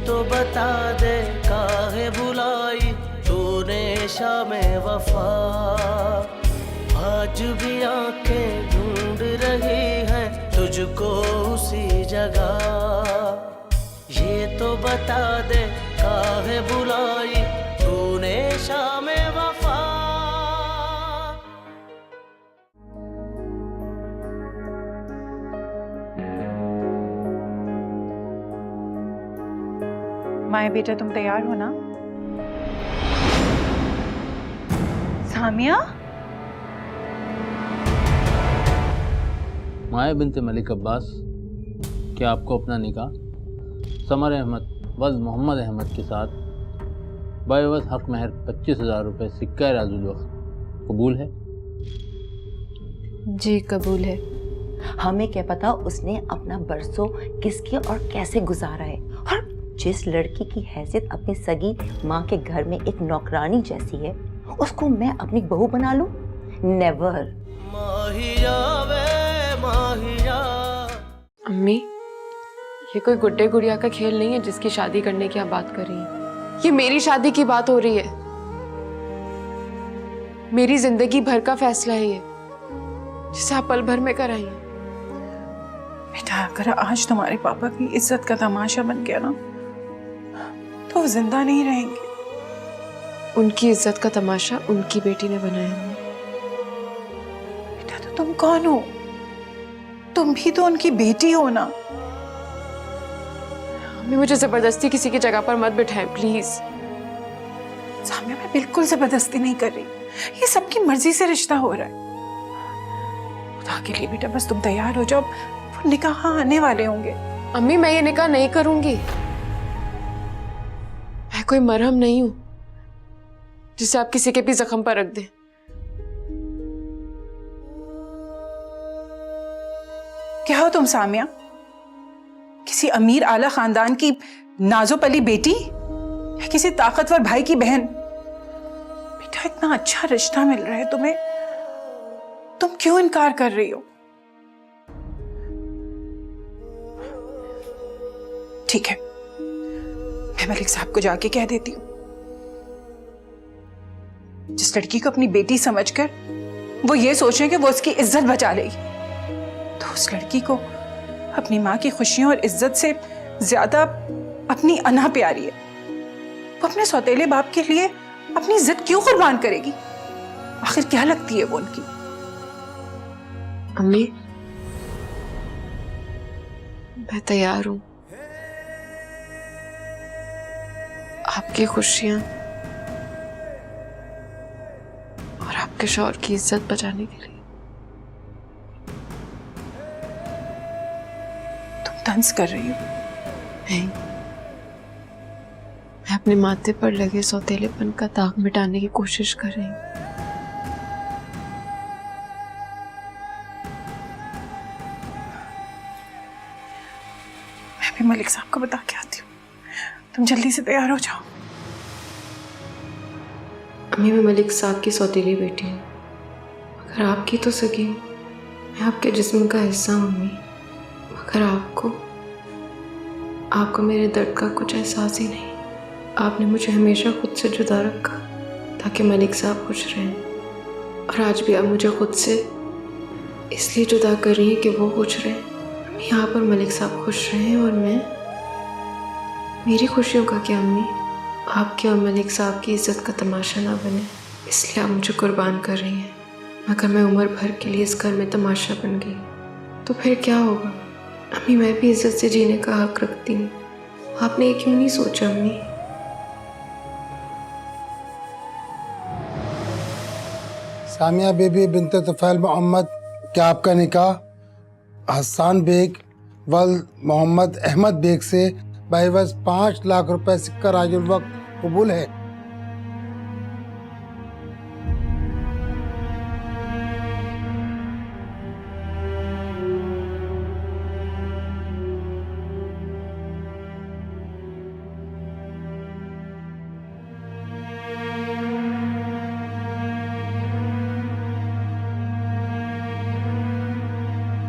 तो बता दे काहे बुलाई तूने शामे वफा। आज भी आंखें ढूंढ रही हैं तुझको उसी जगह। ये तो बता दे काहे बुलाई तूने शामे वफा। माए बेटा तुम तैयार हो ना? सामिया? माया बिनते मलिक अब्बास, क्या आपको अपना निकाह समर अहमद वज़ मोहम्मद अहमद के साथ बावज़ हक महर 25,000 रुपये सिक्का राजुल वक्त कबूल है? जी कबूल है। हमें क्या पता उसने अपना बरसों किसके और कैसे गुजारा है, और जिस लड़की की हैसियत अपनी सगी माँ के घर में एक नौकरानी जैसी है उसको मैं अपनी बहू बना लूं? नेवर। अम्मी, ये कोई गुड्डे गुड़िया का खेल नहीं है जिसकी शादी करने की आप बात कर रही हैं। ये मेरी शादी की बात हो रही है। मेरी जिंदगी भर का फैसला है ये, जिसे आप पल भर में कराई हैं। बेटा अगर आज तुम्हारे पापा की इज्जत का तमाशा बन गया ना तो वो जिंदा नहीं रहेंगे। उनकी इज्जत का तमाशा उनकी बेटी ने बनाया है। बेटा तो तुम कौन हो? तुम भी तो उनकी बेटी हो ना। अम्मी, मुझे जबरदस्ती किसी की जगह पर मत बिठाएं प्लीज। सामिया मैं बिल्कुल जबरदस्ती नहीं कर रही, ये सबकी मर्जी से रिश्ता हो रहा है। खुदा के लिए बेटा बस तुम तैयार हो जाओ, वो निकाह आने वाले होंगे। अम्मी, मैं ये निकाह नहीं करूंगी। मैं कोई मरहम नहीं हूं जिसे आप किसी के भी जख्म पर रख दें। क्या हो तुम सामिया? किसी अमीर आला खानदान की नाजोपली बेटी या किसी ताकतवर भाई की बहन? बेटा इतना अच्छा रिश्ता मिल रहा है तुम्हें, तुम क्यों इनकार कर रही हो? ठीक है, मैं मलिक साहब को जाके कह देती हूँ। जिस लड़की को अपनी बेटी समझकर वो ये सोच रहे कि वो उसकी इज्जत बचा लेगी, तो उस लड़की को अपनी माँ की खुशियों और इज्जत से ज्यादा अपनी अना प्यारी है। वो अपने सौतेले बाप के लिए अपनी जिद क्यों कुर्बान करेगी? आखिर क्या लगती है वो उनकी? अम्मी, मैं तैयार हूं आपकी खुशियां और आपके शौहर की इज्जत बचाने के लिए। तुम तंज कर रही हो? नहीं, मैं अपने माथे पर लगे सौतेलेपन का दाग मिटाने की कोशिश कर रही हूँ। मैं भी मलिक साहब को बता के आती हूँ, तुम जल्दी से तैयार हो जाओ। अम्मी, मैं मलिक साहब की सौतेली बेटी हूँ, मगर आपकी तो सगी हूँ। मैं आपके जिस्म का हिस्सा हूँ अम्मी, मगर आपको मेरे दर्द का कुछ एहसास ही नहीं। आपने मुझे हमेशा खुद से जुदा रखा ताकि मलिक साहब खुश रहें, और आज भी आप मुझे खुद से इसलिए जुदा कर रही हैं कि वो खुश रहें। अम्मी, यहाँ पर मलिक साहब खुश रहें और मेरी खुशियों का क्या अम्मी? आपके और मलिक साहब की इज्जत का तमाशा ना बने इसलिए आप मुझे कुर्बान कर रही हैं, मगर मैं उम्र भर के लिए इस घर में तमाशा बन गई तो फिर क्या होगा? अम्मी, मैं भी इज्जत से जीने का हक रखती हूँ। आपने ये क्यों नहीं सोचा अम्मी? सामिया बीबी बिनते तुफैल मोहम्मद, क्या आपका निकाह हसन बेग वल मोहम्मद अहमद बेग से बाइवज़ 5 लाख रुपए सिक्का राजुल वक्त कबूल है?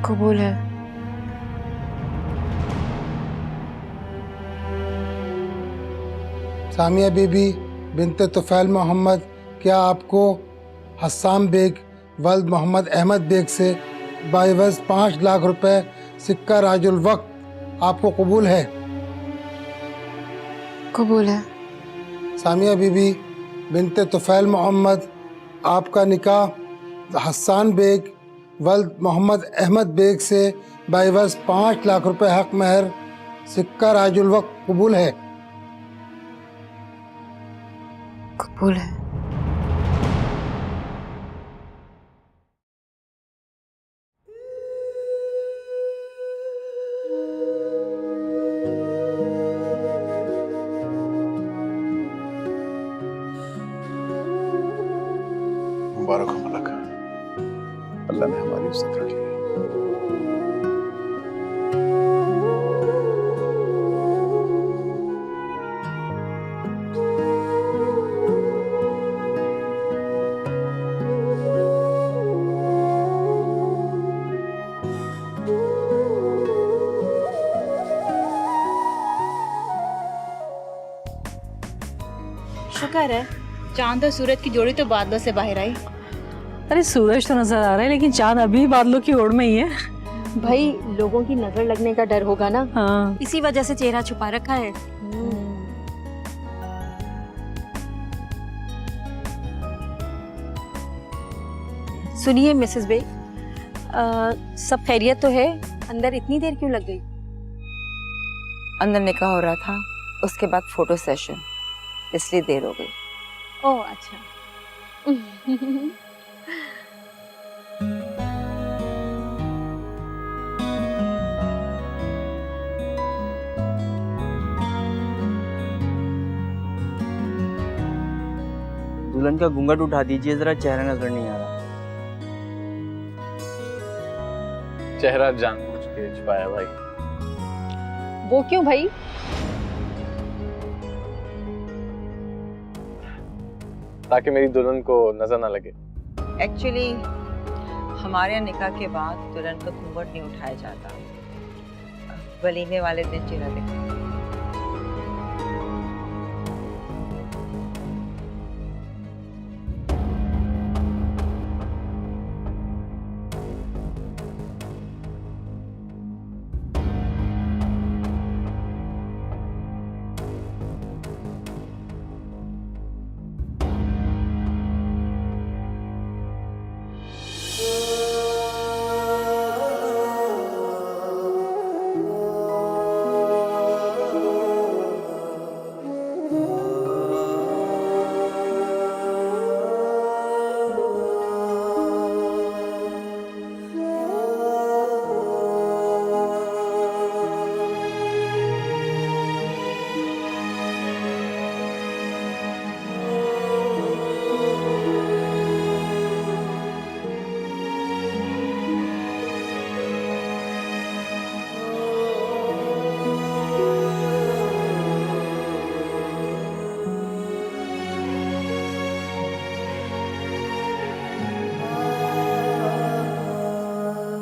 कबूल है। सामिया बीबी बिनते तुफैल मोहम्मद, क्या आपको हस्सान बेग वल्द मोहम्मद अहमद बेग से बाइवज़ 5 लाख रुपए सिक्का राजुल वक्त आपको कबूल है? कबूल है। सामिया बीबी बिनते तुफैल मोहम्मद, आपका निकाह हस्सान बेग वल्द मोहम्मद अहमद बेग से बाइवज़ 5 लाख रुपए हक महर सिक्का राजुल वक्त कबूल है? कबूल है। मुबारक हो मलक, अल्लाह ने हमारी इज्जत रखी है। शुक्र है चांद और सूरज की जोड़ी तो बादलों से बाहर आई। अरे सूरज तो नजर आ रहा है लेकिन चांद अभी बादलों की ओड़ में ही है। भाई लोगों की नजर लगने का डर होगा ना, हाँ। इसी वजह से चेहरा छुपा रखा है। सुनिए मिसेस बे, सब खैरियत तो है? अंदर इतनी देर क्यों लग गई? अंदर निकाह हो रहा था, उसके बाद फोटो सेशन, इसलिए देर हो गई। ओह अच्छा। दुल्हन का घूंघट उठा दीजिए जरा, चेहरा नजर नहीं आ रहा। चेहरा जानबूझ के छुपाया भाई। वो क्यों भाई? ताकि मेरी दुल्हन को नजर ना लगे। एक्चुअली हमारे यहाँ निकाह के बाद दुल्हन का घूंघट नहीं उठाया जाता, वलीमे वाले दिन चेहरा दिखता।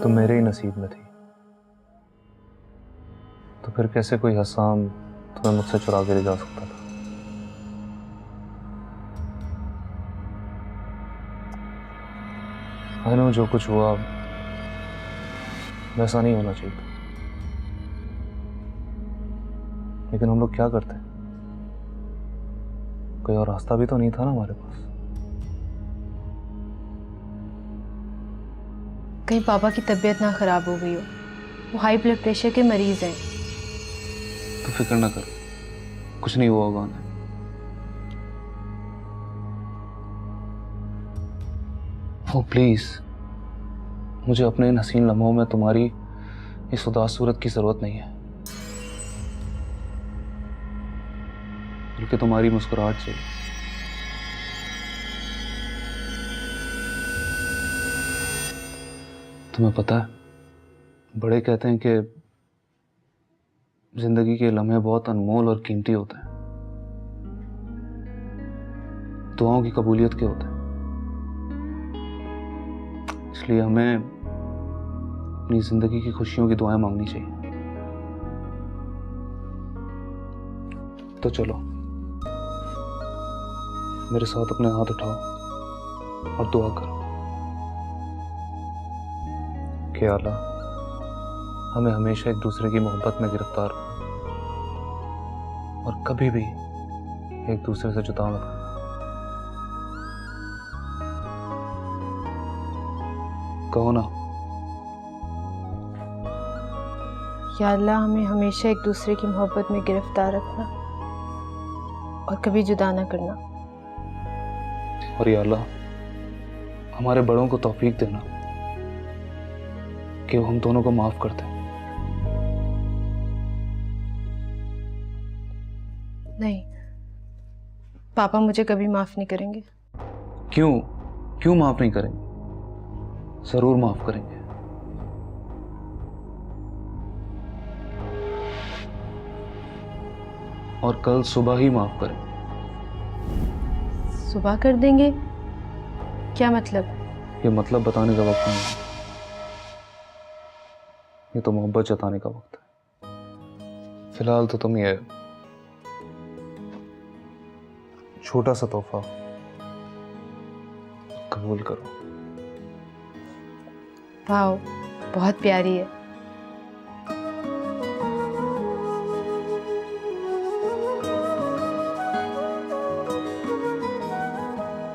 तो मेरे ही नसीब में थी, तो फिर कैसे कोई हसाम तुम्हें मुझसे चुरा के ले जा सकता था? आई नो जो कुछ हुआ वैसा नहीं होना चाहिए था, लेकिन हम लोग क्या करते? कोई और रास्ता भी तो नहीं था ना हमारे पास। कहीं पापा की तबीयत ना खराब हो गई हो, वो हाई ब्लड प्रेशर के मरीज हैं। तो फिक्र ना करो, कुछ नहीं हुआ होगा उन्हें। ओ प्लीज, मुझे अपने इन हसीन लम्हों में तुम्हारी इस उदास सूरत की जरूरत नहीं है, बल्कि तुम्हारी मुस्कुराहट चाहिए। तुम्हें पता है, बड़े कहते हैं कि जिंदगी के लम्हे बहुत अनमोल और कीमती होते हैं, दुआओं की कबूलियत के होते हैं। इसलिए हमें अपनी जिंदगी की खुशियों की दुआएं मांगनी चाहिए। तो चलो मेरे साथ अपने हाथ उठाओ और दुआ करो कि अल्लाह हमें हमेशा एक दूसरे की मोहब्बत में गिरफ्तार और कभी भी एक दूसरे से जुदा मत करना। कहो ना। या अल्लाह हमें हमेशा एक दूसरे की मोहब्बत में गिरफ्तार रखना और कभी जुदा ना करना। और या अल्लाह हमारे बड़ों को तौफीक देना कि वो हम दोनों को माफ कर दें। नहीं, पापा मुझे कभी माफ नहीं करेंगे। क्यों माफ नहीं करेंगे? जरूर माफ करेंगे। और कल सुबह ही माफ करेंगे। सुबह कर देंगे? क्या मतलब? ये मतलब बताने का वक्त नहीं है, ये तो मोहब्बत जताने का वक्त है। फिलहाल तो तुम ये छोटा सा तोहफा कबूल करो। वाह, बहुत प्यारी है।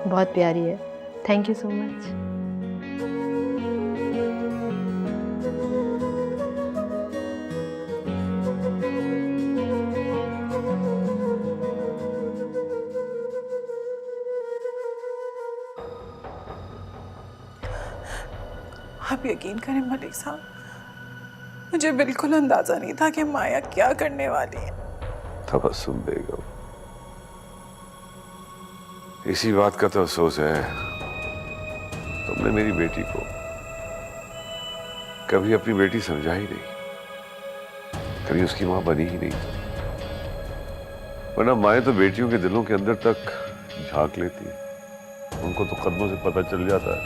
बहुत प्यारी है। Thank you so much. आप यकीन करें मलिक साहब, मुझे बिल्कुल अंदाजा नहीं था कि माया क्या करने वाली है। तबस्सुम बेगम, इसी बात का तो अफसोस है तुमने मेरी बेटी को कभी अपनी बेटी समझा ही नहीं, कभी उसकी मां बनी ही नहीं। वरना माएं तो बेटियों के दिलों के अंदर तक झांक लेती है, उनको तो कदमों से पता चल जाता है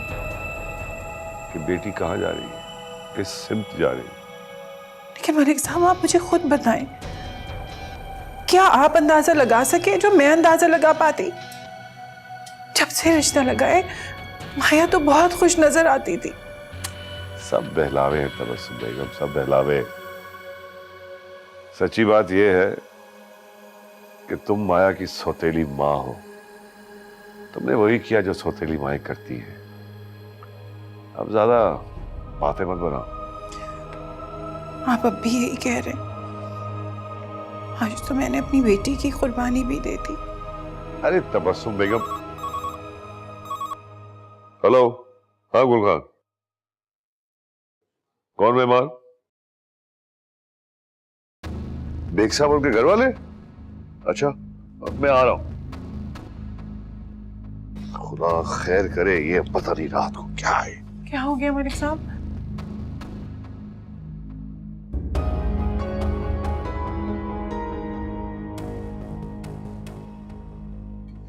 कि बेटी कहाँ जा रही है, किस सिमत जा रही है। लेकिन मलिक साहब, आप मुझे खुद बताएं, क्या आप अंदाजा लगा सके जो मैं अंदाजा लगा पाती? जब से रिश्ता लगाए माया तो बहुत खुश नजर आती थी। सब बहलावे हैं तबस्सुम बेगम, सब बहलावे। सच्ची बात यह है कि तुम माया की सौतेली माँ हो। तुमने वही किया जो सौतेली माएं करती हैं। अब ज्यादा बातें मत बनाओ। आप अब भी यही कह रहे हैं? आज तो मैंने अपनी बेटी की कुर्बानी भी दे दी। अरे तबस्सुम बेगम। हेलो, हाँ गुलखान, कौन मेहमान? बेग साहब उनके घर वाले? अच्छा, अब मैं आ रहा हूं। खुदा खैर करे, ये पता नहीं रात को क्या है। क्या हो गया मलिक साहब?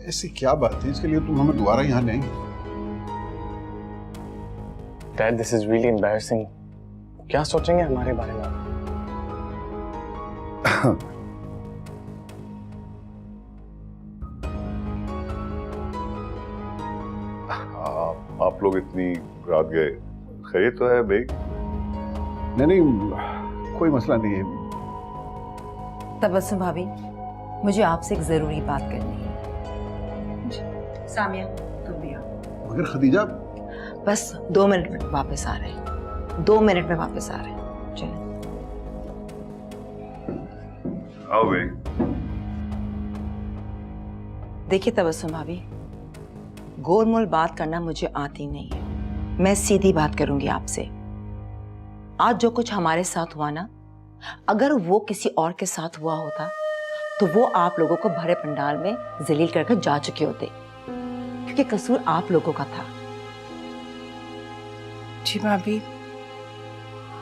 ऐसी क्या बात है इसके लिए तुम हमें दोबारा यहाँ लेंगे? Dad, this is really embarrassing. क्या सोचेंगे हमारे बारे में? आप लोग इतनी रात गए, खैरियत तो है बेग? नहीं, कोई मसला नहीं है। तबस्सुम भाभी, मुझे आपसे एक जरूरी बात करनी है। सामिया, तुम भी आओ। मगर खदीजा, बस 2 मिनट में वापस आ रहे हैं। 2 मिनट में वापस आ रहे हैं। चलो आओ बेग। देखिए तबस्सुम भाभी, गोलमोल बात करना मुझे आती नहीं है। मैं सीधी बात करूंगी आपसे। आज जो कुछ हमारे साथ हुआ ना, अगर वो किसी और के साथ हुआ होता तो वो आप लोगों को भरे पंडाल में जलील करके जा चुके होते, क्योंकि कसूर आप लोगों का था। जी भाभी,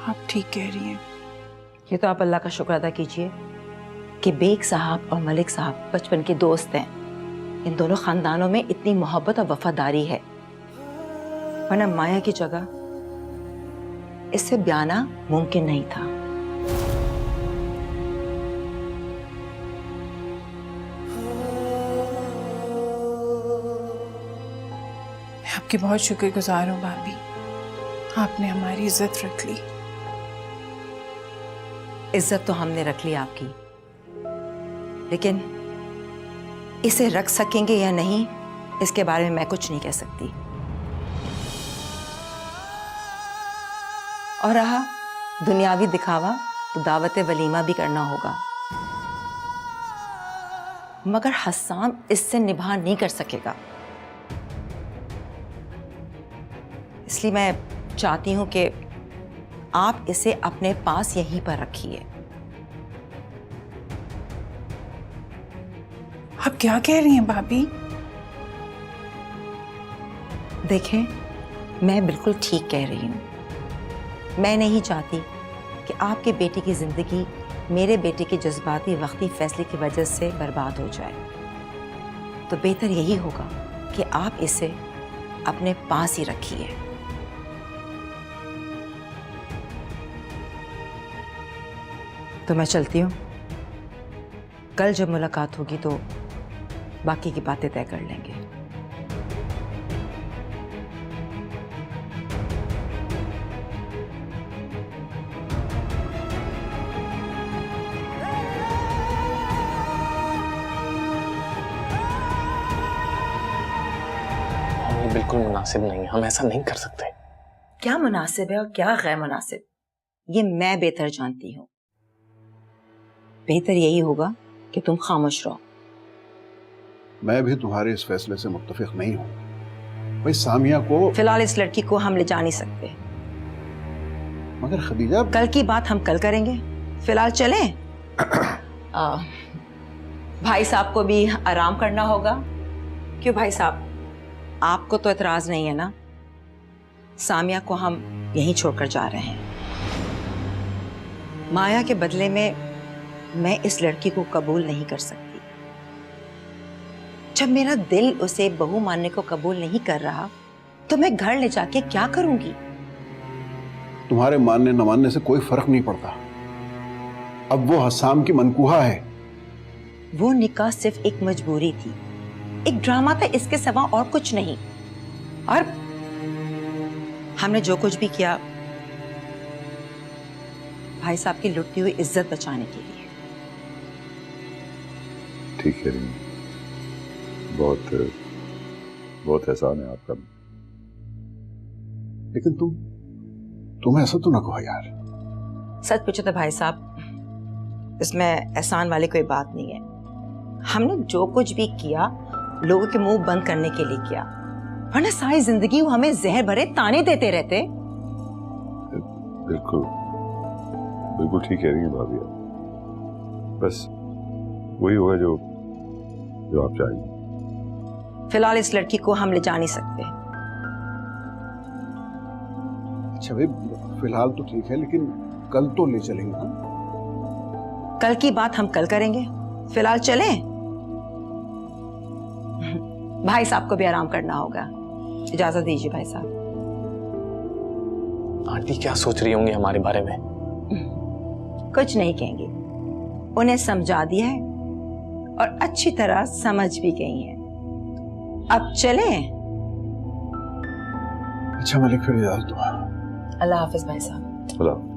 आप ठीक कह रही हैं। ये तो आप अल्लाह का शुक्र अदा कीजिए कि बेग साहब और मलिक साहब बचपन के दोस्त हैं। इन दोनों खानदानों में इतनी मोहब्बत और वफादारी है, वरना माया की जगह इससे ब्याना मुमकिन नहीं था। आपकी बहुत शुक्रगुजार हूँ भाभी, आपने हमारी इज्जत रख ली। इज्जत तो हमने रख ली आपकी, लेकिन इसे रख सकेंगे या नहीं इसके बारे में मैं कुछ नहीं कह सकती। और रहा दुनियावी दिखावा, तो दावत वलीमा भी करना होगा, मगर हस्सान इससे निभा नहीं कर सकेगा। इसलिए मैं चाहती हूं कि आप इसे अपने पास यहीं पर रखिए। आप क्या कह रही हैं भाभी? देखें, मैं बिल्कुल ठीक कह रही हूं। मैं नहीं चाहती कि आपके बेटे की जिंदगी मेरे बेटे के जज्बाती वक्ती फैसले की वजह से बर्बाद हो जाए। तो बेहतर यही होगा कि आप इसे अपने पास ही रखिए। तो मैं चलती हूँ। कल जब मुलाकात होगी तो बाकी की बातें तय कर लेंगे। ये बिल्कुल मुनासिब नहीं है, हम ऐसा नहीं कर सकते। क्या मुनासिब है और क्या गैर मुनासिब, ये मैं बेहतर जानती हूँ। बेहतर यही होगा कि तुम खामोश रहो। मैं भी तुम्हारे इस फैसले से मुत्तफिक नहीं हूँ। भाई सामिया को, फिलहाल इस लड़की को हम ले जा नहीं सकते। मगर खदीजा, कल की बात हम कल करेंगे, फिलहाल चलें। भाई साहब को भी आराम करना होगा। क्यों भाई साहब, आपको तो एतराज नहीं है ना? सामिया को हम यहीं छोड़कर जा रहे हैं। माया के बदले में मैं इस लड़की को कबूल नहीं कर सकती। जब मेरा दिल उसे बहू मानने को कबूल नहीं कर रहा, तो मैं घर ले जाके क्या करूंगी? तुम्हारे मानने न मानने से कोई फर्क नहीं पड़ता। अब वो हसाम की मनकूहा है। वो निकाह सिर्फ एक मजबूरी थी, एक ड्रामा था, इसके सिवा और कुछ नहीं। और हमने जो कुछ भी किया भाई साहब की लुटती हुई इज्जत बचाने के लिए। ठीक है रीमा, बहुत बहुत एहसान है आपका। लेकिन तुम ऐसा तो ना कहो यार। सच पूछो तो भाई साहब, इसमें एहसान वाली कोई बात नहीं है। हमने जो कुछ भी किया लोगों के मुंह बंद करने के लिए किया, वरना सारी जिंदगी वो हमें जहर भरे ताने देते रहते। बिल्कुल बिल्कुल ठीक कह रही हैं भाभी। बस वही होगा जो आप चाहेंगे। फिलहाल इस लड़की को हम ले जा नहीं सकते। अच्छा भाई, फिलहाल तो ठीक है, लेकिन कल तो ले चलेंगे ना? कल की बात हम कल करेंगे, फिलहाल चलें। भाई साहब को भी आराम करना होगा। इजाजत दीजिए भाई साहब। आंटी क्या सोच रही होंगी हमारे बारे में? कुछ नहीं कहेंगे, उन्हें समझा दिया है और अच्छी तरह समझ भी गई हैं। अब चलें। अच्छा मलिक, फिर इजाजत दो। अल्लाह हाफिज भाई साहब। अल्लाह।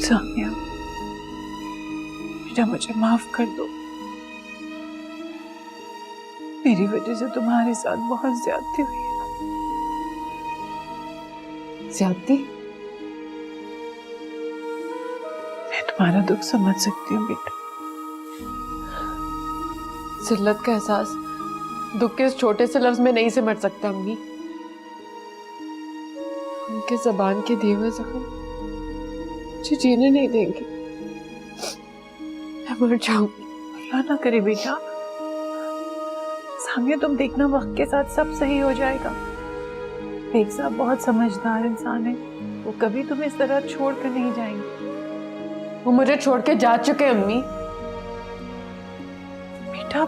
सामिया, बेटा मुझे माफ कर दो। मेरी वजह से तुम्हारे साथ बहुत ज्यादती हुई है। ज्यादती? मैं तुम्हारा दुख समझ सकती हूँ बेटा। जिल्लत का एहसास दुख के इस छोटे से लफ्ज में नहीं सिमट सकता अम्मी। उनके जबान के दिए हुए जख्म मुझे जीने नहीं देंगे। मैं मर जाऊंगी। अल्लाह ना करे बेटा। सामिया, तुम देखना वक्त के साथ सब सही हो जाएगा। बेग साहब बहुत समझदार इंसान है, वो कभी तुम्हें इस तरह छोड़ कर नहीं जाएंगे। वो मुझे छोड़ के जा चुके अम्मी। बेटा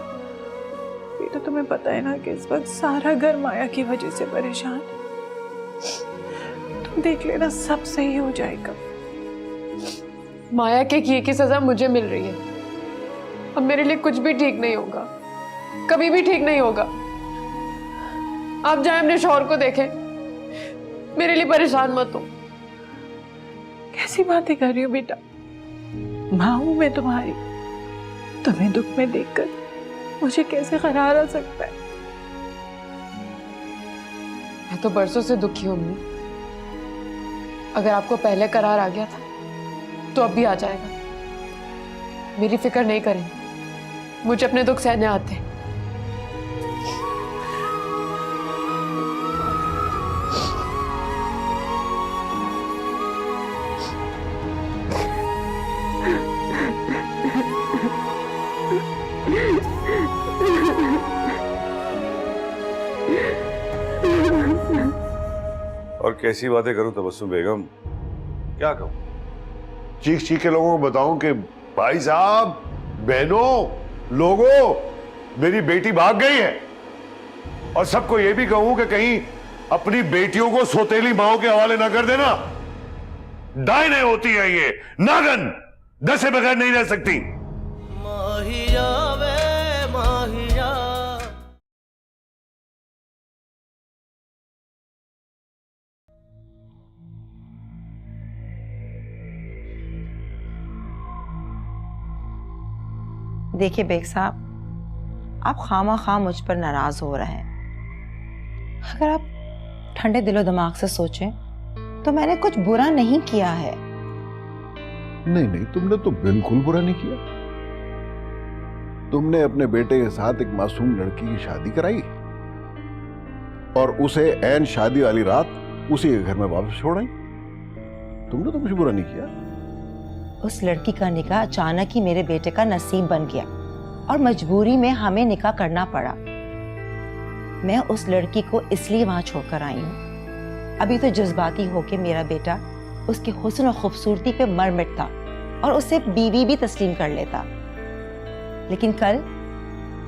अभी तो तुम्हें पता है ना कि इस वक्त सारा घर माया की वजह से परेशान है। तुम देख लेना, सब सही हो जाएगा। माया के किए की सजा मुझे मिल रही है। अब मेरे लिए कुछ भी ठीक नहीं होगा, कभी भी ठीक नहीं होगा। आप जाए अपने शौहर को देखें, मेरे लिए परेशान मत हो। कैसी बातें कर रही हो बेटा, माँ हूं मैं तुम्हारी। तुम्हें दुख में देखकर मुझे कैसे करार आ सकता है। मैं तो बरसों से दुखी हूं अम्मी। अगर आपको पहले करार आ गया था तो अब भी आ जाएगा। मेरी फिक्र नहीं करें, मुझे अपने दुख सहने आते हैं। और कैसी बातें करूं तबस्सुम बेगम, क्या कहूं? चीख चीख के लोगों को बताऊं कि भाई साहब, बहनों, लोगों, मेरी बेटी भाग गई है। और सबको यह भी कहूं कि कहीं अपनी बेटियों को सौतेली माओं के हवाले ना कर देना। डायने होती है ये, नागन, दसे बगैर नहीं रह सकती। माहिया वे माहिया। देखिए बेग साहब, आप खामा मुझ पर नाराज हो रहे हैं। अगर आप ठंडे दिलो दिमाग से सोचें तो मैंने कुछ बुरा नहीं किया है। नहीं नहीं, तुमने तो बिल्कुल बुरा नहीं किया। तुमने अपने बेटे के साथ एक मासूम लड़की की शादी कराई और उसे ऐन शादी वाली रात उसी के घर में वापस छोड़ आई। तुमने तो कुछ बुरा नहीं किया। उस लड़की का निकाह अचानक ही मेरे बेटे का नसीब बन गया और मजबूरी में हमें निकाह करना पड़ा। मैं उस लड़की को इसलिए वहां छोड़कर आई हूँ। अभी तो जज्बाती होके मेरा बेटा उसके हुस्न और खूबसूरती पे मर मिटता और उसे बीवी भी तस्लीम कर लेता, लेकिन कल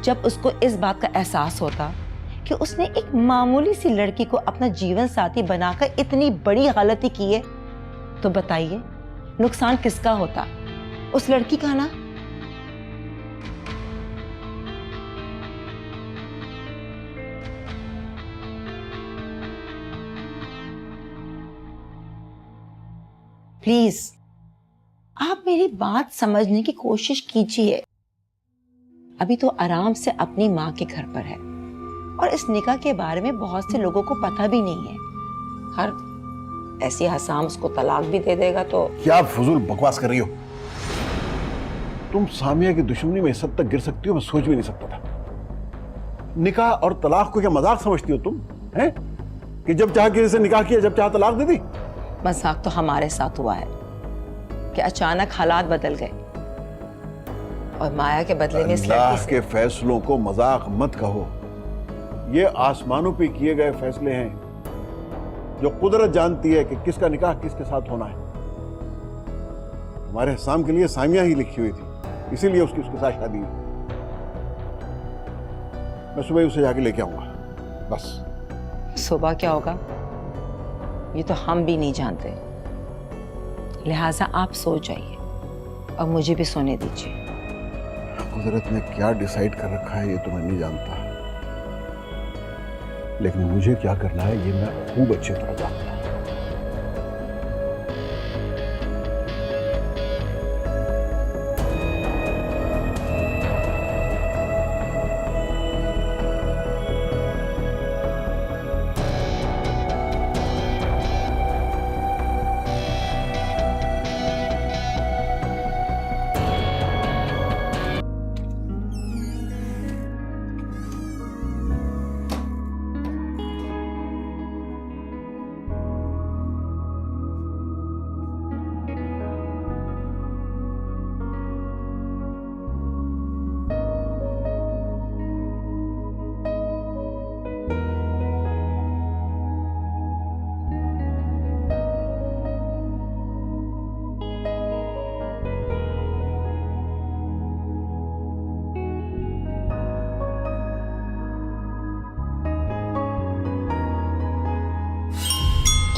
जब उसको इस बात का एहसास होता कि उसने एक मामूली सी लड़की को अपना जीवन साथी बनाकर इतनी बड़ी गलती की है, तो बताइए नुकसान किसका होता? उस लड़की का ना। प्लीज आप मेरी बात समझने की कोशिश कीजिए। अभी तो आराम से अपनी माँ के घर पर है और इस निकाह के बारे में बहुत से लोगों को पता भी नहीं है। हर ऐसी हसाम उसको तलाक भी दे देगा तो। क्या फजूल बकवास कर रही हो? तुम सामिया की दुश्मनी में इस हद तक गिर सकती हो, मैं सोच भी नहीं सकता था। निकाह और तलाक को क्या मजाक समझती हो तुम? हैं कि जब चाह किसी से निकाह किया, जब चाह तलाक दे दी? मजाक तो हमारे साथ हुआ है कि अचानक हालात बदल गए और माया के बदले में अल्लाह के फैसलों को मजाक मत कहो। ये आसमानों पे किए गए फैसले हैं जो कुदरत जानती है कि किसका निकाह किसके साथ होना है। हमारे हसाम के लिए सामिया ही लिखी हुई थी, इसीलिए उसके साथ शादी हुई। मैं सुबह उसे जाके लेके आऊंगा। बस। सुबह क्या होगा ये तो हम भी नहीं जानते, लिहाजा आप सो जाइए और मुझे भी सोने दीजिए। कुदरत ने क्या डिसाइड कर रखा है ये तो मैं नहीं जानता, लेकिन मुझे क्या करना है ये मैं खूब अच्छी तरह जानता हूं।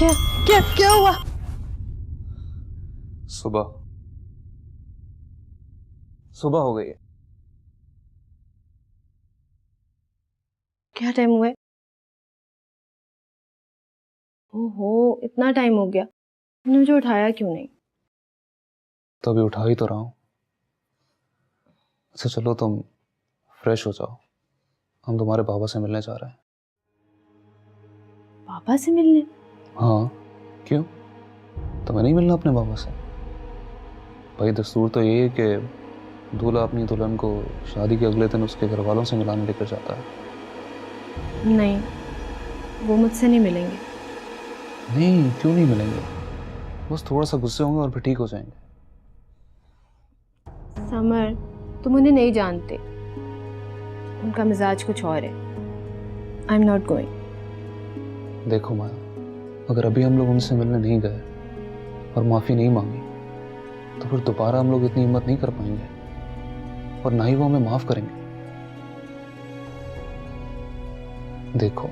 क्या क्या क्या हुआ? सुबह सुबह हो गई है। क्या टाइम हुआ है? ओहो, इतना टाइम हो गया, तुमने मुझे उठाया क्यों नहीं? तो अभी उठा ही तो रहा हूँ। अच्छा चलो तुम फ्रेश हो जाओ, हम तुम्हारे पापा से मिलने जा रहे हैं। पापा से मिलने? हाँ, क्यों? तुम्हें नहीं मिलना अपने पापा से? भाई दस्तूर तो यही है कि दूल्हा अपनी दुल्हन को शादी के अगले दिन उसके घर वालों से मिलाने लेकर जाता है। नहीं, वो मुझसे नहीं मिलेंगे। नहीं, क्यों नहीं मिलेंगे? बस थोड़ा सा गुस्से होंगे और फिर ठीक हो जाएंगे। समर, तुम उन्हें नहीं जानते, उनका मिजाज कुछ और है। I am not going. देखो माया, अगर अभी हम लोग उनसे मिलने नहीं गए और माफी नहीं मांगी तो फिर दोबारा हम लोग इतनी हिम्मत नहीं कर पाएंगे और ना ही वो हमें माफ करेंगे। देखो,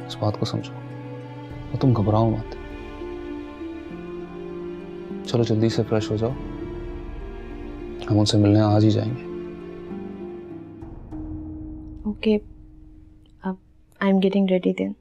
इस बात को समझो और तुम घबराओ मत। चलो जल्दी से फ्रेश हो जाओ, हम उनसे मिलने आज ही जाएंगे। ओके, अब I am getting ready then.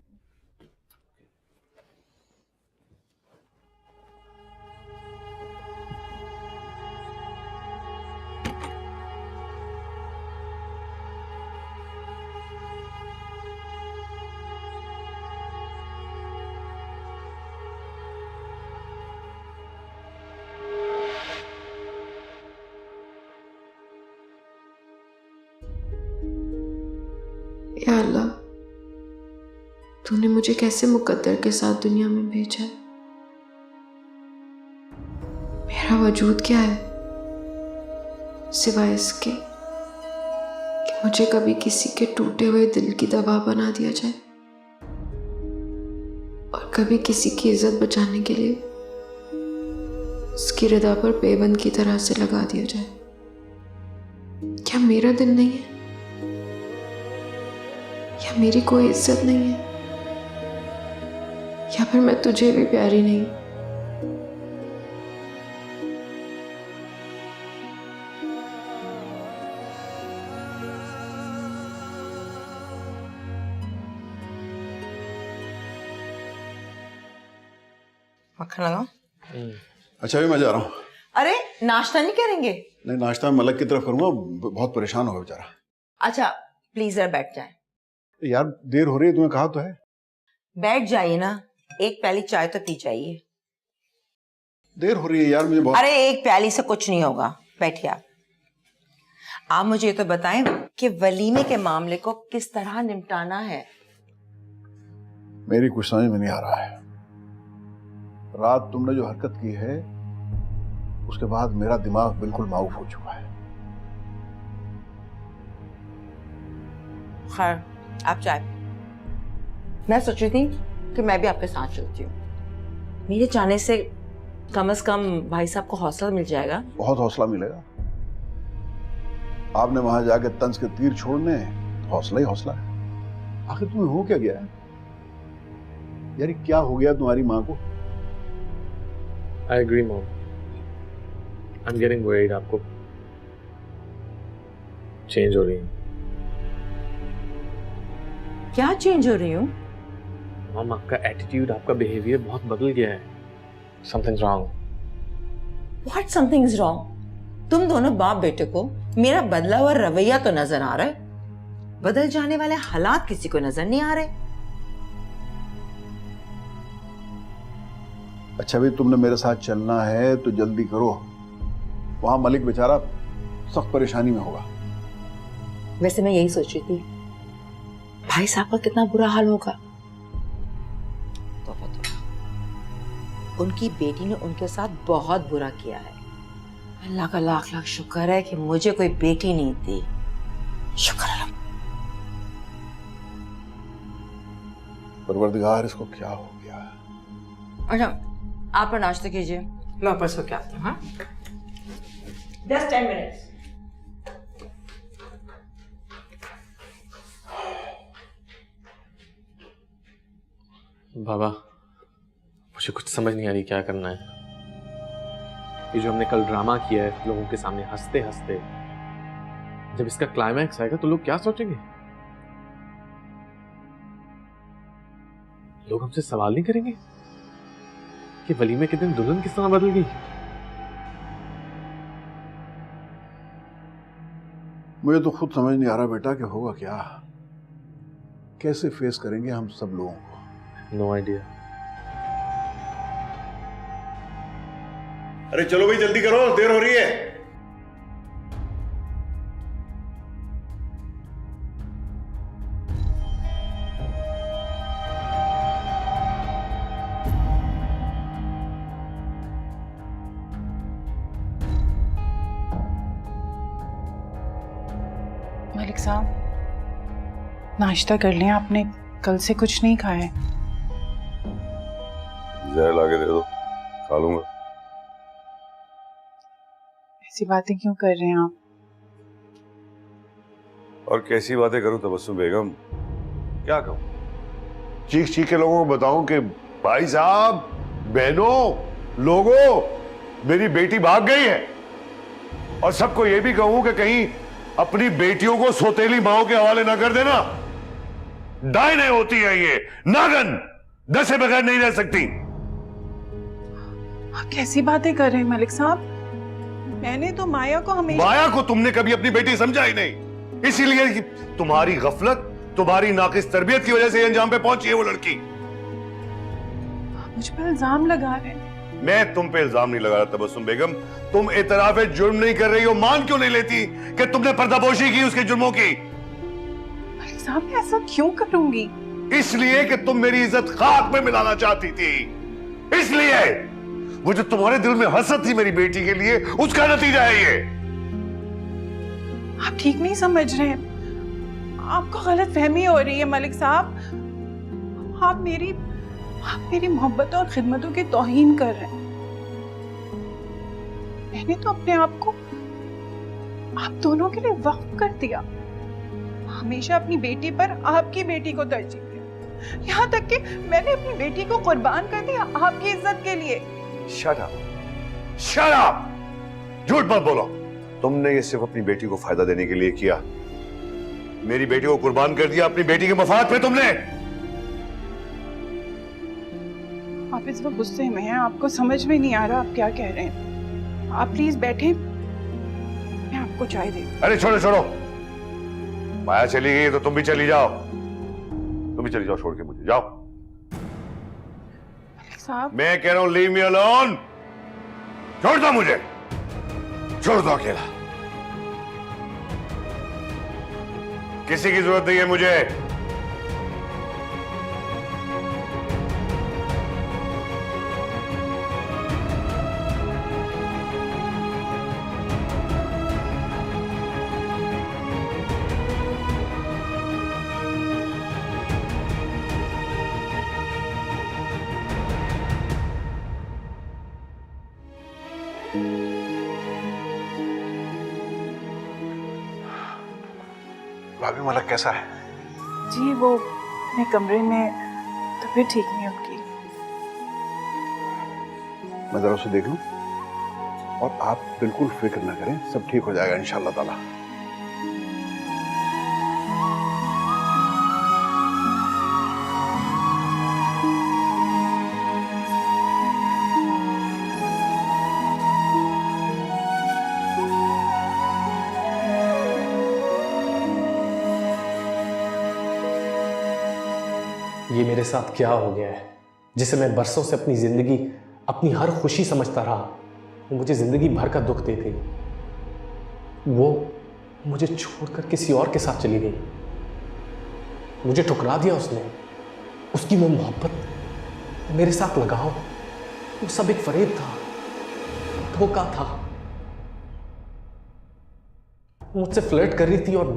या अल्लाह, तूने मुझे कैसे मुकद्दर के साथ दुनिया में भेजा है? मेरा वजूद क्या है सिवाय इसके कि मुझे कभी किसी के टूटे हुए दिल की दवा बना दिया जाए और कभी किसी की इज्जत बचाने के लिए उसकी रिदा पर पेबंद की तरह से लगा दिया जाए। क्या मेरा दिल नहीं है? या मेरी कोई इज्जत नहीं है? या फिर मैं तुझे भी प्यारी नहीं? मक्खन लगाओ। अच्छा भी मैं जा रहा हूँ। अरे नाश्ता नहीं करेंगे? नहीं, नाश्ता मैं मलक की तरफ करूंगा, बहुत परेशान होगा बेचारा। अच्छा प्लीज जरा बैठ जाए। यार देर हो रही है, तुम्हें कहा तो है। बैठ जाइए ना, एक प्याली चाय तो पी जाइए। देर हो रही है यार, मुझे बहुत। अरे एक प्याली से कुछ नहीं होगा, बैठिए आप मुझे तो बताएं कि वलीमे के मामले को किस तरह निपटाना है। मेरी कुछ समझ में नहीं आ रहा है। रात तुमने जो हरकत की है उसके बाद मेरा दिमाग बिल्कुल माऊफ हो चुका है। खैर आप चाय। मैं सोच रही थी कि मैं भी आपके साथ चलती हूँ। मेरे जाने से कम भाई साहब को हौसला मिल जाएगा। बहुत हौसला मिलेगा। आपने वहां जाके तंज के तीर छोड़ने, तो हौसला ही हौसला है। आखिर तुम्हें हो क्या गया है यार? क्या हो गया तुम्हारी माँ को? I agree, Mom. I'm getting worried. आपको चेंज हो रही है। क्या चेंज हो रही हूँ? मॉम, आपका एटीट्यूड, आपका बिहेवियर बहुत बदल गया है। Something's wrong. What something is wrong? तुम दोनों बाप बेटे को मेरा बदला हुआ रवैया तो नजर आ रहा है, बदल जाने वाले हालात किसी को नजर नहीं आ रहे। अच्छा भी तुमने मेरे साथ चलना है तो जल्दी करो, वहां मलिक बेचारा सख्त परेशानी में होगा। वैसे मैं यही सोच रही थी, भाई साहब का कितना बुरा हाल होगा। तो उनकी बेटी ने उनके साथ बहुत बुरा किया है। अल्लाह का लाख लाख शुक्र है कि मुझे कोई बेटी नहीं थी। शुक्र है। परवरदिगार, इसको क्या हो गया? अच्छा आप नाश्ता कीजिए, मैं वापस होके आती हूँ। हाँ, जस्ट 10 मिनट्स। बाबा मुझे कुछ समझ नहीं आ रही क्या करना है। ये जो हमने कल ड्रामा किया है लोगों के सामने हंसते हंसते, जब इसका क्लाइमैक्स आएगा तो लोग क्या सोचेंगे? लोग हमसे सवाल नहीं करेंगे कि वलीमे के दिन दुल्हन किस तरह बदल गई? मुझे तो खुद समझ नहीं आ रहा बेटा कि होगा क्या, कैसे फेस करेंगे हम सब लोगों को। No idea. अरे चलो भाई जल्दी करो, देर हो रही है। मलिक साहब, नाश्ता कर लिया आपने? कल से कुछ नहीं खाया है। जहर ला के दे दो, खा लूंगा। ऐसी बातें क्यों कर रहे हैं आप? और कैसी बातें करूं तबस्सुम बेगम, क्या कहूं? चीख चीख के लोगों को बताऊं कि भाई साहब, बहनों, लोगों, मेरी बेटी भाग गई है, और सबको यह भी कहूं कि कहीं अपनी बेटियों को सौतेली माओं के हवाले ना कर देना। दाई नहीं होती है ये, नागन, दसे बगैर नहीं रह सकती। आप कैसी बातें कर रहे हैं मलिक साहब? मैंने तो माया को हमेशा... माया को तुमने कभी अपनी बेटी समझा ही नहीं, इसीलिए कि तुम्हारी गफलत, तुम्हारी नाकिस तरबियत की वजह से अंजाम पे पहुंची है वो लड़की। मुझ पर इल्जाम लगा रहे हैं। मैं तुम पे इल्जाम नहीं लगा रहा तबस्सुम बेगम, तुम एतराफ़े जुर्म नहीं कर रही हो। मान क्यों नहीं लेती कि तुमने पर्दापोशी की उसके जुर्मों की? मलिक साहब, मैं ऐसा क्यों करूंगी? इसलिए कि तुम मेरी इज्जत खाक में मिलाना चाहती थी। इसलिए वो जो तुम्हारे दिल में हसद थी मेरी बेटी के लिए, उसका नतीजा है ये। आप ठीक नहीं समझ रहे हैं, आपको गलत फहमी हो रही है मलिक साहब। आप मेरी मोहब्बतों और खिदमतों की तौहीन कर रहे हैं। मैंने तो अपने आप को आप दोनों के लिए वक्फ कर दिया, हमेशा अपनी बेटी पर आपकी बेटी को तरजीह दिया, यहाँ तक कि मैंने अपनी बेटी को कुर्बान कर दिया आपकी इज्जत के लिए। शट अप, शट अप, झूठ मत बोलो। तुमने ये सिर्फ अपनी बेटी को फायदा देने के लिए किया, मेरी बेटी को कुर्बान कर दिया अपनी बेटी के मफाद पे तुमने। आप इस वक्त गुस्से में हैं, आपको समझ में नहीं आ रहा आप क्या कह रहे हैं। आप प्लीज बैठे, मैं आपको चाय दे। अरे छोड़ो छोड़ो, माया चली गई तो तुम भी चली जाओ, तुम भी चली जाओ छोड़ के मुझे, जाओ। साहब, मैं कह रहा हूं लीव मी अलोन, छोड़ दो मुझे, छोड़ दो अकेला, किसी की जरूरत नहीं है मुझे। भाभी मलक कैसा है? जी वो अपने कमरे में, तबीयत ठीक नहीं उनकी। मैं जरा उसे देख लूं, और आप बिल्कुल फिक्र ना करें, सब ठीक हो जाएगा इंशाअल्लाह ताला। ये मेरे साथ क्या हो गया है, जिसे मैं बरसों से अपनी जिंदगी, अपनी हर खुशी समझता रहा, वो मुझे जिंदगी भर का दुख दे गई। वो मुझे छोड़कर किसी और के साथ चली गई, मुझे ठुकरा दिया उसने। उसकी वो मोहब्बत, मेरे साथ लगाव, वो सब एक फरेब था, धोखा था। मुझसे फ्लर्ट कर रही थी और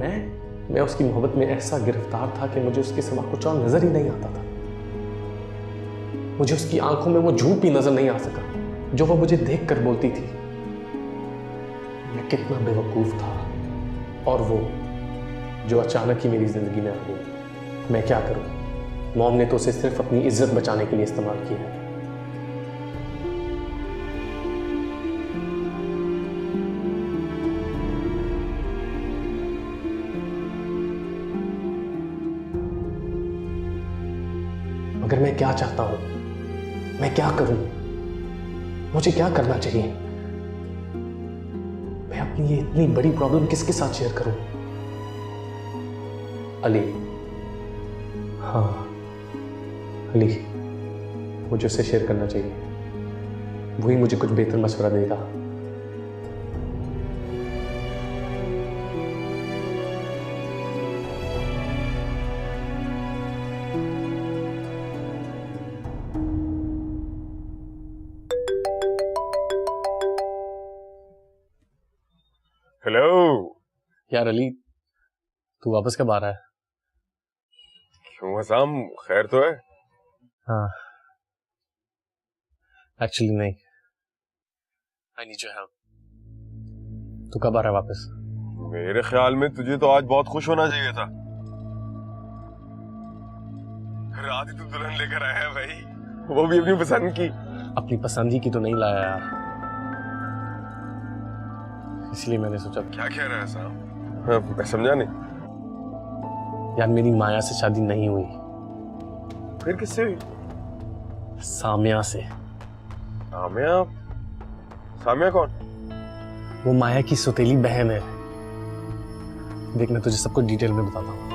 मैं उसकी मोहब्बत में ऐसा गिरफ्तार था कि मुझे उसके सिवा कुछ और नजर ही नहीं आता था। मुझे उसकी आंखों में वो झूठ भी नजर नहीं आ सका जो वो मुझे देखकर बोलती थी। मैं कितना बेवकूफ था, और वो जो अचानक ही मेरी जिंदगी में आ गई। मैं क्या करूं? मॉम ने तो उसे सिर्फ अपनी इज्जत बचाने के लिए इस्तेमाल किया है। मगर मैं क्या चाहता हूं, मैं क्या करूं, मुझे क्या करना चाहिए? मैं अपनी ये इतनी बड़ी प्रॉब्लम किसके साथ शेयर करूं? अली, हाँ अली, मुझे उससे शेयर करना चाहिए। वही मुझे कुछ बेहतर मशवरा देगा। हेलो यार अली, तू वापस कब आ रहा है? क्यों हसाम, खैर तो है? हाँ, एक्चुअली नहीं, आई नीड योर हेल्प। तू कब आ रहा है वापस? मेरे ख्याल में तुझे तो आज बहुत खुश होना चाहिए था। रात ही तू दुल्हन लेकर आया है भाई, वो भी अपनी पसंद की। अपनी पसंद ही की तो नहीं लाया यार, इसलिए मैंने सोचा। क्या कह रहा है साहब? हाँ, मैं समझा नहीं। यार मेरी माया से शादी नहीं हुई। फिर किससे हुई? सामिया से। सामिया? सामिया कौन? वो माया की सौतेली बहन है। देख, मैं तुझे सब कुछ डिटेल में बताता हूँ।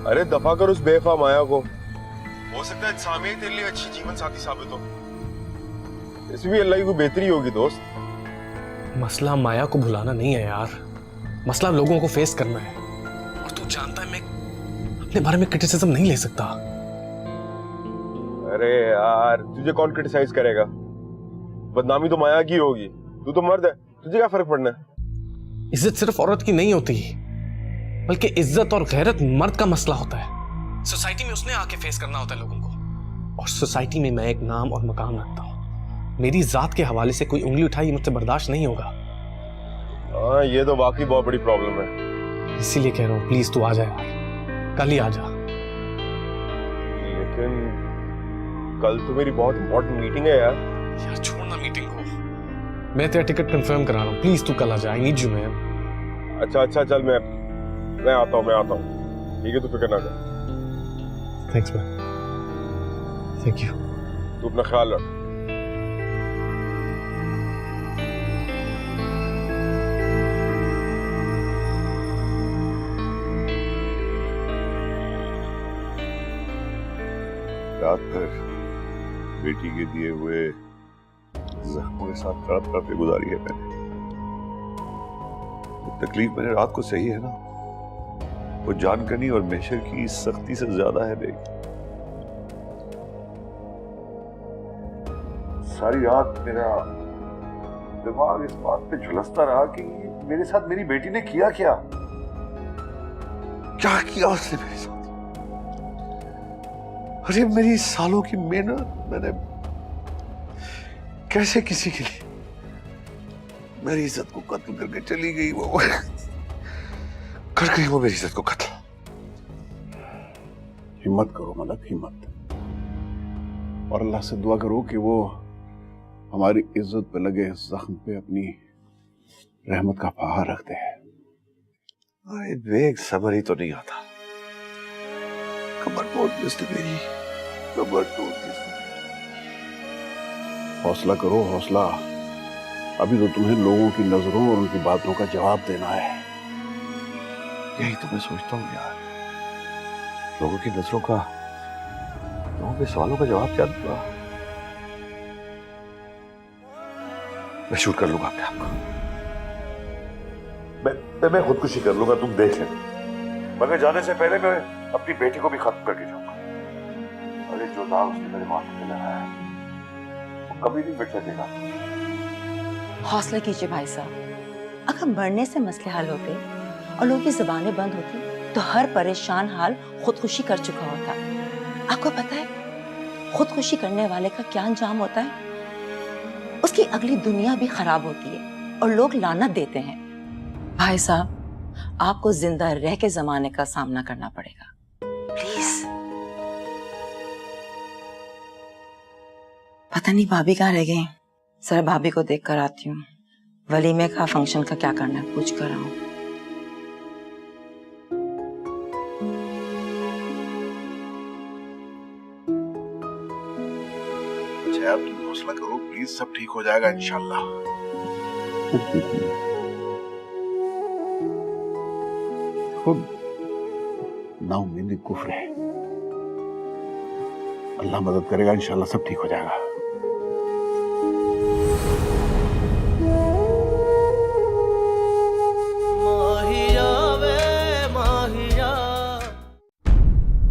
अरे दफा कर उस बेवफा माया को। हो सकता है सामिया तेरे लिए अच्छी जीवन साथी साबित हो। इसमें भी अल्लाह की कोई बेहतरी होगी दोस्त। मसला माया को भुलाना नहीं है यार, मसला लोगों को फेस करना है। और तू जानता है मैं अपने बारे में क्रिटिसिज्म नहीं ले सकता। अरे यार, तुझे कौन क्रिटिसाइज करेगा? बदनामी तो माया की होगी। तू तो मर्द है, तुझे क्या फर्क पड़ना है? इज्जत सिर्फ औरत की नहीं होती, बल्कि इज्जत और गैरत मर्द का मसला होता है। सोसाइटी में उसने आके फेस करना होता है लोगों को। और सोसाइटी में मैं एक नाम और मकाम रखता हूँ। मेरी जात के हवाले से कोई उंगली उठाई मुझसे बर्दाश्त नहीं होगा। हाँ, ये तो वाकई बहुत बड़ी प्रॉब्लम है। इसीलिए कह रहा हूँ, प्लीज तू आ जा यार, कल ही आ जा। लेकिन कल तो मेरी बहुत इंपॉर्टेंट मीटिंग है यार। यार छोड़ ना मीटिंग को, मैं तेरा टिकट कंफर्म करा रहा हूँ। प्लीज तू कल आ जा, आई नीड यू मैन। अच्छा चल, मैं आता हूँ। ठीक है, तू फिक्र ना कर। Thanks man, thank you. तू अपना ख्याल रख। रात भर बेटी के दिए हुए जख्मों के साथ तड़प गुजारी है मैंने। तकलीफ मैंने रात को सही है ना, वो जानकनी और मेशर की सख्ती से ज्यादा है बेग। सारी रात मेरा दिमाग इस बात पे झुलसता रहा कि मेरे साथ मेरी बेटी ने किया क्या किया उसने मेरे साथ। अरे मेरी सालों की मेहनत मैंने कैसे किसी के लिए मेरी इज्जत को कत्ल करके चली गई। वो कर गई वो मेरी इज्जत को कत्ल। हिम्मत करो मलक, हिम्मत। और अल्लाह से दुआ करो कि वो हमारी इज्जत पे लगे जख्म पे अपनी रहमत का पहाड़ रखते हैं। अरे बेग सबर ही तो नहीं आता। कमर तोड़ दी उसने मेरी, कमर तोड़ दी उसने। हौसला करो, हौसला। अभी तो तुम्हें लोगों की नजरों और उनकी बातों का जवाब देना है। यही तो मैं सोचता हूँ यार, लोगों की नजरों का, लोगों के सवालों का जवाब क्या दूंगा? मैं शूट कर लूंगा अपने आप को। मैं खुदकुशी कर लूंगा, तुम देख लेना। मगर जाने से पहले मैं अपनी बेटी को भी खत्म करके जाऊंगा। अरे जो दाग उसने मेरे माथे पे लगाया है वो कभी नहीं मिट सकेगा। हौसला कीजिए भाई साहब। अगर मरने से मसले हल होते और लोगों की जुबानें बंद होती तो हर परेशान हाल खुदकुशी कर चुका होता। आपको पता है खुदकुशी करने वाले का क्या अंजाम होता है? उसकी अगली दुनिया भी खराब होती है और लोग लानत देते हैं। भाई साहब, आपको जिंदा रह के जमाने का सामना करना पड़ेगा। प्लीज। पता नहीं भाभी कहाँ रह गई। सर भाभी को देख कर आती हूँ। वलीमे का फंक्शन का क्या करना है पूछ कर आऊं। अच्छा, अब तुम हौसला करो प्लीज, सब ठीक हो जाएगा इंशाल्लाह। खुद नाउमीदी कुफ्र है, अल्लाह मदद करेगा इंशाल्लाह, सब ठीक हो जाएगा।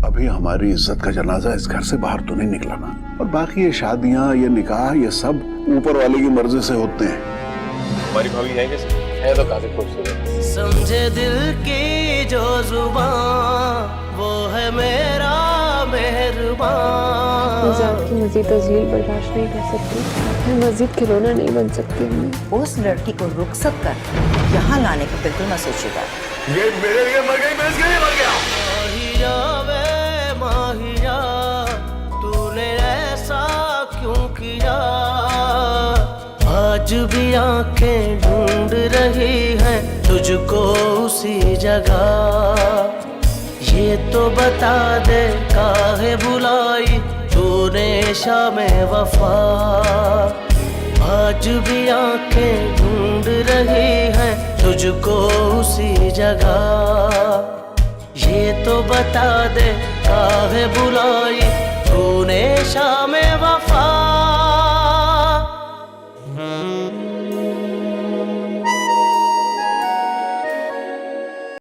अभी हमारी इज्जत का जनाजा इस घर से बाहर तो नहीं निकला ना, और बाकी ये शादियां, ये निकाह, ये सब ऊपर वाले की मर्जी से होते हैं। हमारी भाभी है कैसे? है तो काफी खूबसूरत। समझे दिल की जो जुबान वो है मेरा मेहरबान। मुझे आपकी मजीद तजलील बर्दाश्त नहीं कर सकती, मैं मजीद खिलौना नहीं बन सकती। उस लड़की को रुखसत कर यहाँ लाने का बिल्कुल मत सोचिएगा। ये मेरे लिए मर गई, मैं इसके लिए मर गया। माहिया वे माहिया, तूने ऐसा क्यों किया? आज भी आंखें ढूंढ रही हैं तुझको उसी जगह। ये तो बता दे काहे बुलाई तूने शामे वफा। आज भी आंखें ढूंढ रही हैं तुझको उसी जगह। ये तो बता दे काहे बुलाई तूने शामे